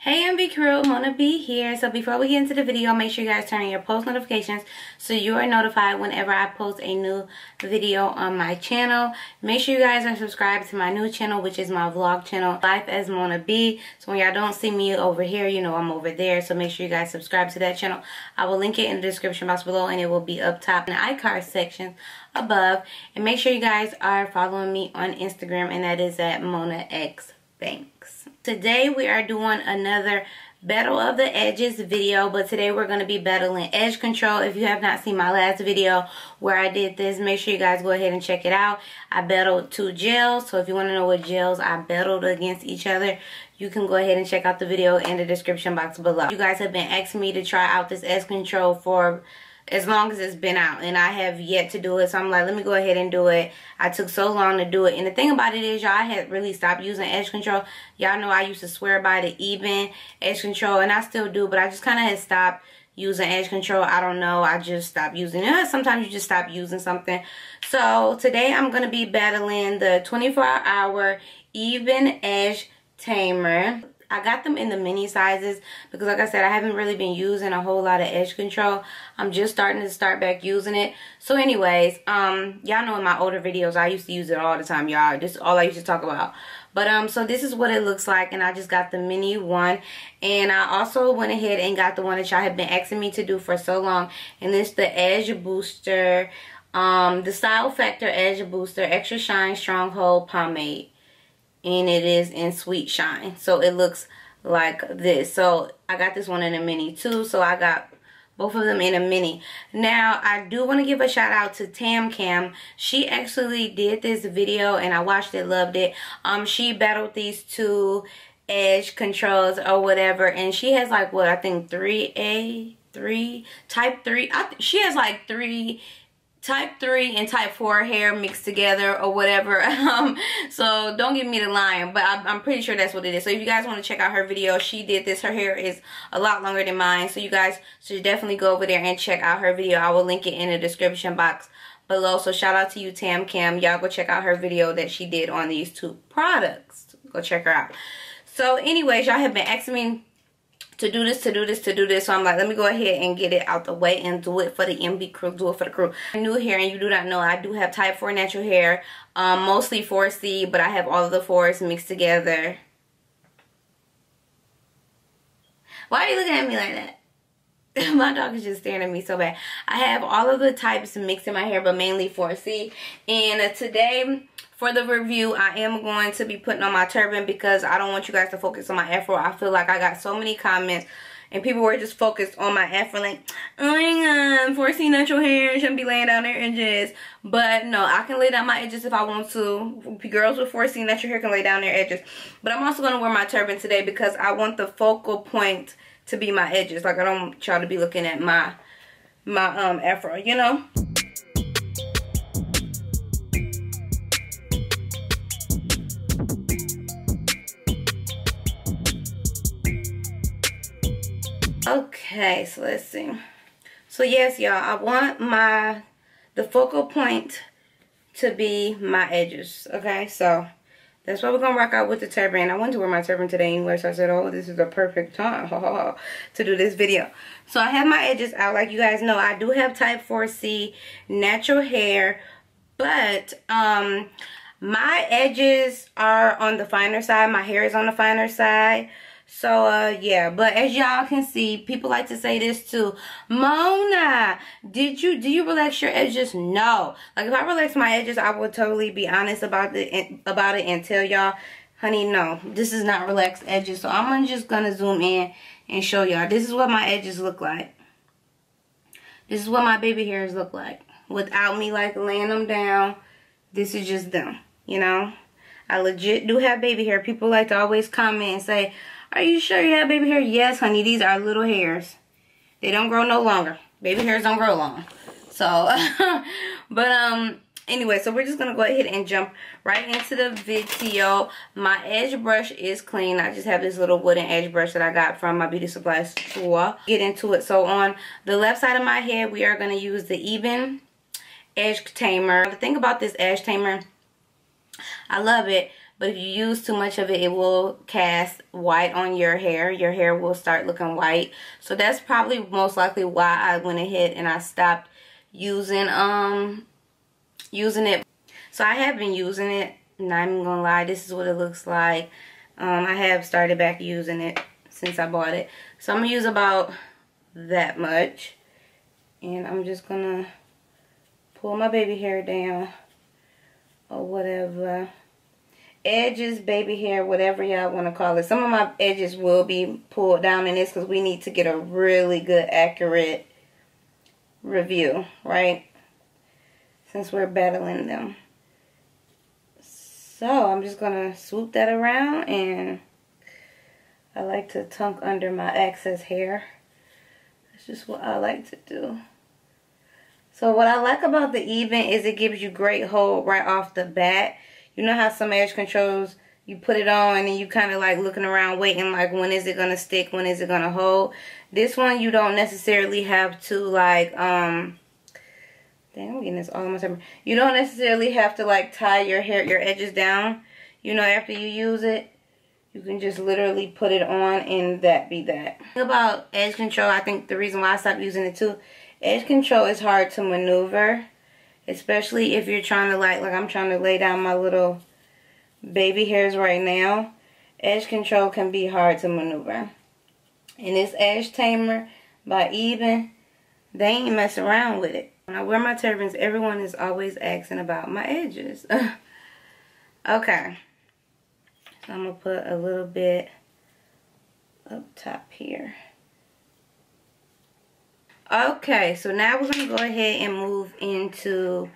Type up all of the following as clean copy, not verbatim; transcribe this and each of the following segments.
Hey MB crew, Mona B here. So before we get into the video, make sure you guys turn on your post notifications so you are notified whenever I post a new video on my channel. Make sure you guys are subscribed to my new channel, which is my vlog channel, Life as Mona B. So when y'all don't see me over here, you know I'm over there. So make sure you guys subscribe to that channel. I will link it in the description box below, and it will be up top in the iCard section above. And make sure you guys are following me on Instagram, and that is at Mona X Banks. Today we are doing another battle of the edges video, but today we're going to be battling edge control. If you have not seen my last video where I did this, make sure you guys go ahead and check it out. I battled two gels, so if you want to know what gels I battled against each other, you can go ahead and check out the video in the description box below. You guys have been asking me to try out this edge control for as long as it's been out, and I have yet to do it, so I'm like, let me go ahead and do it. I took so long to do it, and the thing about it is, y'all, I had really stopped using edge control. Y'all know I used to swear by the Ebin edge control, and I still do, but I just kind of had stopped using edge control. I don't know, I just stopped using it. Sometimes you just stop using something. So today I'm going to be battling the 24-hour Ebin Edge Tamer. I got them in the mini sizes because, like I said, I haven't really been using a whole lot of edge control. I'm just starting to start back using it. So anyways, y'all know in my older videos I used to use it all the time, y'all. This is all I used to talk about. But so this is what it looks like, and I just got the mini one, and I also went ahead and got the one that y'all have been asking me to do for so long, and it's the Edge Booster, the Style Factor Edge Booster Extra Shine Stronghold Pomade. And it is in Sweet Shine, so it looks like this. So I got this one in a mini too, so I got both of them in a mini. Now I do want to give a shout out to Tam. She actually did this video and I watched it, loved it. She battled these two edge controls or whatever, and she has like, what, I think type 3. She has like type 3 and type 4 hair mixed together or whatever. So don't give me the lying, but I'm pretty sure that's what it is. So if you guys want to check out her video, she did this. Her hair is a lot longer than mine, so you guys should definitely go over there and check out her video. I will link it in the description box below. So shout out to you, Tam. Y'all go check out her video that she did on these two products. Go check her out. So anyways, y'all have been asking me to do this. So I'm like, let me go ahead and get it out the way and do it for the MB crew, do it for the crew. If you're new here and you do not know, I do have type 4 natural hair, mostly 4C, but I have all of the 4s mixed together. Why are you looking at me like that? My dog is just staring at me so bad. I have all of the types mixed in my hair, but mainly 4C. And today, for the review, I am going to be putting on my turban because I don't want you guys to focus on my afro. I feel like I got so many comments and people were just focused on my afro, like, oh my god, 4C natural hair, shouldn't be laying down their edges. But no, I can lay down my edges if I want to. Girls with 4C natural hair can lay down their edges. But I'm also going to wear my turban today because I want the focal point to be my edges. Like, I don't want y'all to be looking at my afro, you know? Okay, so let's see. So yes, y'all, I want the focal point to be my edges. Okay, so that's what we're gonna rock out with the turban. I wanted to wear my turban today anyway, so I said, oh, this is a perfect time to do this video. So I have my edges out. Like you guys know, I do have type 4C natural hair, but my edges are on the finer side. My hair is on the finer side. So yeah, but as y'all can see, people like to say this too. Mona, do you relax your edges? No. Like, if I relax my edges, I would totally be honest about it and tell y'all, honey, no, this is not relaxed edges. So I'm just gonna zoom in and show y'all. This is what my edges look like. This is what my baby hairs look like without me like laying them down. This is just them, you know. I legit do have baby hair. People like to always comment and say, are you sure you have baby hair? Yes, honey, these are little hairs. They don't grow no longer. Baby hairs don't grow long. So, but anyway, so we're just going to go ahead and jump right into the video. My edge brush is clean. I just have this little wooden edge brush that I got from my beauty supply store. Get into it. So on the left side of my head, we are going to use the Ebin Edge Tamer. The thing about this Edge Tamer, I love it but if you use too much of it, it will cast white on your hair. Your hair will start looking white. So that's probably most likely why I went ahead and I stopped using it. So I have been using it, not even gonna lie, this is what it looks like. I have started back using it since I bought it. So I'm gonna use about that much, and I'm just gonna pull my baby hair down, or whatever. Edges, baby hair, whatever y'all want to call it. Some of my edges will be pulled down in this because we need to get a really good, accurate review, right? Since we're battling them. So I'm just going to swoop that around, and I like to tunk under my excess hair. That's just what I like to do. So what I like about the Ebin is it gives you great hold right off the bat. You know how some edge controls, you put it on and then you kind of like looking around waiting like when is it going to stick, when is it going to hold. This one you don't necessarily have to like, dang, I'm getting this all on my Tamer. You don't necessarily have to like tie your hair, your edges down, you know, after you use it. You can just literally put it on and that be that. About edge control, I think the reason why I stopped using it too, edge control is hard to maneuver. Especially if you're trying to like I'm trying to lay down my little baby hairs right now. Edge control can be hard to maneuver. And this Edge Tamer by Ebin, they ain't mess around with it. When I wear my turbans, everyone is always asking about my edges. Okay. So I'm going to put a little bit up top here. Okay, so now we're going to go ahead and move into,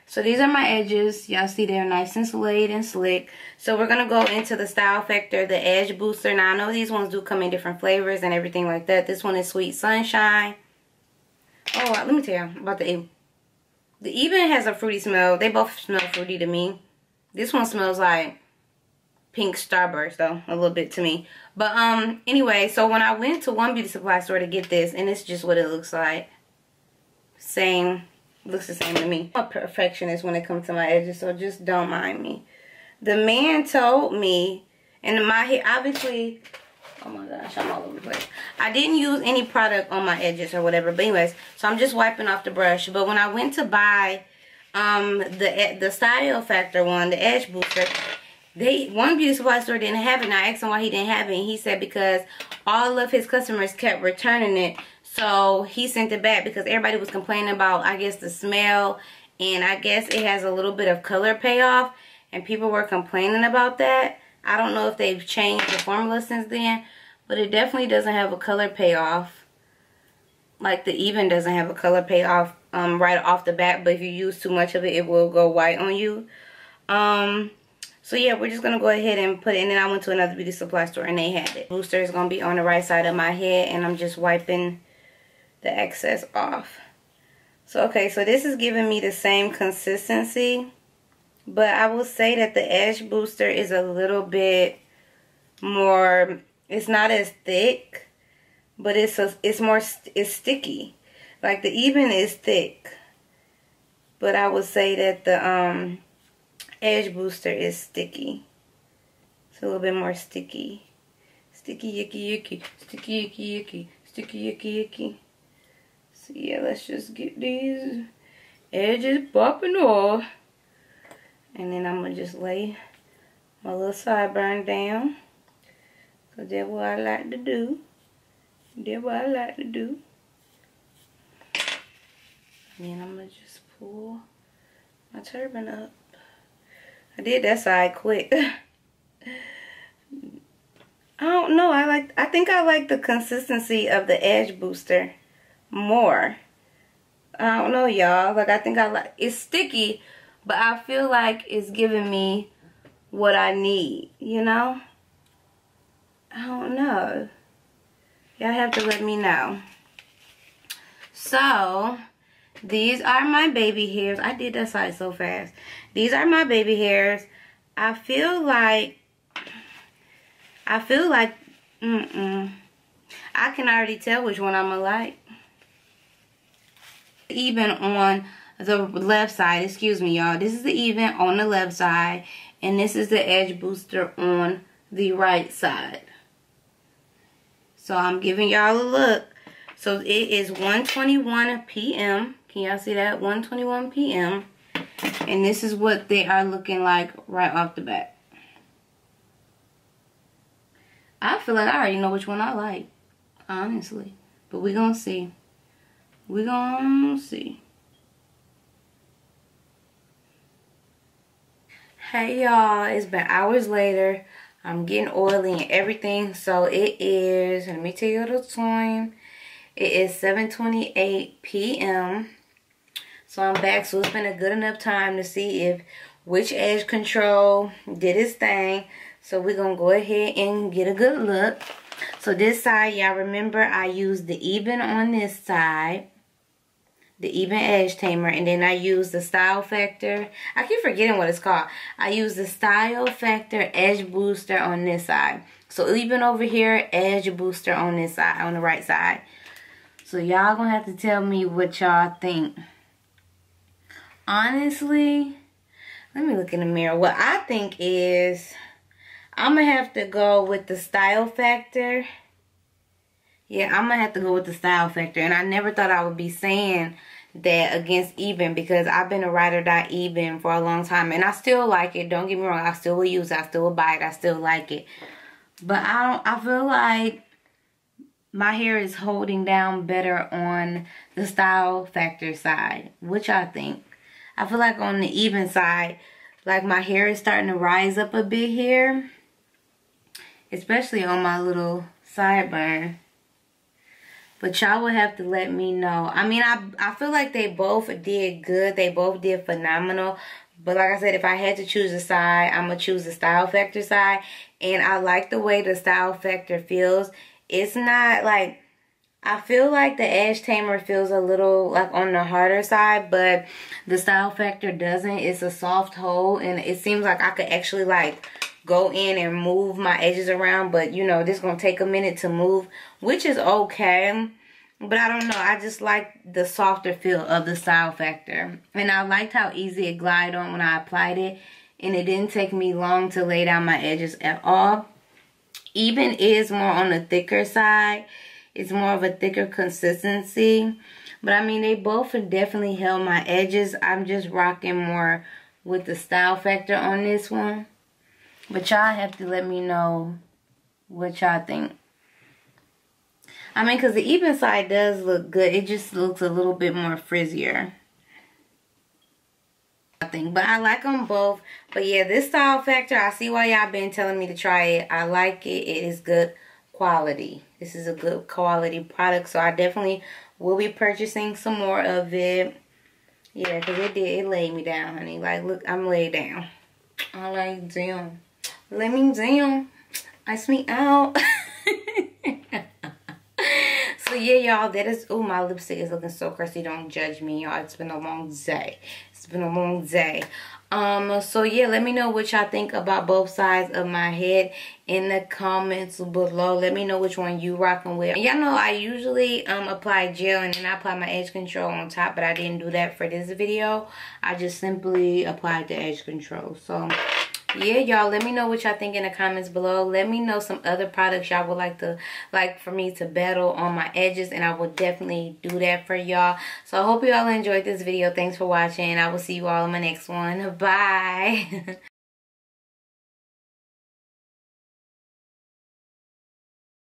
so these are my edges. Y'all see they're nice and laid and slick. So we're going to go into the Style Factor, the Edge Booster. Now I know these ones do come in different flavors and everything like that. This one is Sweet Sunshine. Oh, let me tell you about the Ebin. The Ebin has a fruity smell. They both smell fruity to me. This one smells like pink Starburst though, a little bit to me. But anyway, so when I went to one beauty supply store to get this, and it's just what it looks like. Same, looks the same to me. I'm a perfectionist when it comes to my edges, so just don't mind me. The man told me, and my hair, obviously, oh my gosh, I'm all over the place. I didn't use any product on my edges or whatever, but anyways, so I'm just wiping off the brush. But when I went to buy the Style Factor one, the Edge Booster, one beauty supply store didn't have it, and I asked him why he didn't have it, and he said because all of his customers kept returning it, so he sent it back because everybody was complaining about, I guess, the smell, and I guess it has a little bit of color payoff, and people were complaining about that. I don't know if they've changed the formula since then, but it definitely doesn't have a color payoff. Like the Ebin doesn't have a color payoff right off the bat, but if you use too much of it, it will go white on you. So yeah, we're just going to go ahead and put it in. And I went to another beauty supply store and they had it. Booster is going to be on the right side of my head, and I'm just wiping the excess off. So okay, so this is giving me the same consistency. But I will say that the Edge Booster is a little bit more, it's not as thick, but it's sticky. Like the Ebin is thick. But I would say that the Edge Booster is sticky. It's a little bit more sticky. Sticky, yicky, yicky. Sticky, yicky, yicky. Sticky, yicky, yicky. So yeah, let's just get these edges popping off. And then I'm going to just lay my little sideburn down. Because that's what I like to do. That's what I like to do. And then I'm going to just pull my turban up. I did that side quick. I don't know. I think I like the consistency of the Edge Booster more. I don't know, y'all. Like, I think I like, it's sticky, but I feel like it's giving me what I need, you know? I don't know. Y'all have to let me know. So, these are my baby hairs. I did that side so fast. These are my baby hairs. I feel like, I can already tell which one I'm gonna like. Even on the left side, excuse me, y'all. This is the Ebin on the left side, And this is the edge booster on the right side. So I'm giving y'all a look. So it is 1:21 p.m. Can y'all see that? 1:21 p.m. And this is what they are looking like right off the bat. I feel like I already know which one I like, honestly. But we're going to see. We're going to see. Hey y'all, it's been hours later. I'm getting oily and everything. So it is, let me tell you the time. It is 7:28 p.m. So I'm back. So it's been a good enough time to see if which edge control did its thing. So we're going to go ahead and get a good look. So this side, y'all remember I used the Ebin on this side. The Ebin Edge Tamer. And then I used the Style Factor. I keep forgetting what it's called. I used the Style Factor Edge Booster on this side. So Ebin over here, Edge Booster on this side, on the right side. So y'all gonna have to tell me what y'all think. Honestly, let me look in the mirror. What I think is, I'm gonna have to go with the Style Factor. Yeah, I'm gonna have to go with the Style Factor. And I never thought I would be saying that against Ebin, because I've been a ride or die Ebin for a long time. And I still like it. Don't get me wrong. I still will use it. I still will buy it. I still like it. But I feel like my hair is holding down better on the Style Factor side. Which I think. I feel like on the Ebin side, like my hair is starting to rise up a bit here. Especially on my little sideburn. But y'all will have to let me know. I mean, I feel like they both did good. They both did phenomenal. But like I said, if I had to choose a side, I'm going to choose the Style Factor side. And I like the way the Style Factor feels. It's not like, I feel like the Edge Tamer feels a little like on the harder side. But the Style Factor doesn't. It's a soft hold. And it seems like I could actually like go in and move my edges around, but you know, this is gonna take a minute to move, which is okay. But I don't know, I just like the softer feel of the Style Factor. And I liked how easy it glided on when I applied it, and it didn't take me long to lay down my edges at all. Ebin is more on the thicker side. It's more of a thicker consistency. But I mean, they both have definitely held my edges. I'm just rocking more with the Style Factor on this one. But y'all have to let me know what y'all think. I mean, because the Ebin side does look good. It just looks a little bit more frizzier, I think. But I like them both. But yeah, this Style Factor, I see why y'all been telling me to try it. I like it. It is good quality. This is a good quality product. So I definitely will be purchasing some more of it. Yeah, because it laid me down, honey. Like, look, I'm laid down. I'm like, damn. Let me down. Ice me out. So yeah, y'all, that is, oh, my lipstick is looking so crusty. Don't judge me, y'all. It's been a long day. It's been a long day. So yeah, let me know what y'all think about both sides of my head in the comments below. Let me know which one you rocking with. Y'all know I usually apply gel and then I apply my edge control on top, but I didn't do that for this video. I just simply applied the edge control. So yeah, y'all, let me know what y'all think in the comments below. Let me know some other products y'all would like for me to battle on my edges, and I will definitely do that for y'all. So I hope you all enjoyed this video. Thanks for watching. I will see you all in my next one. Bye.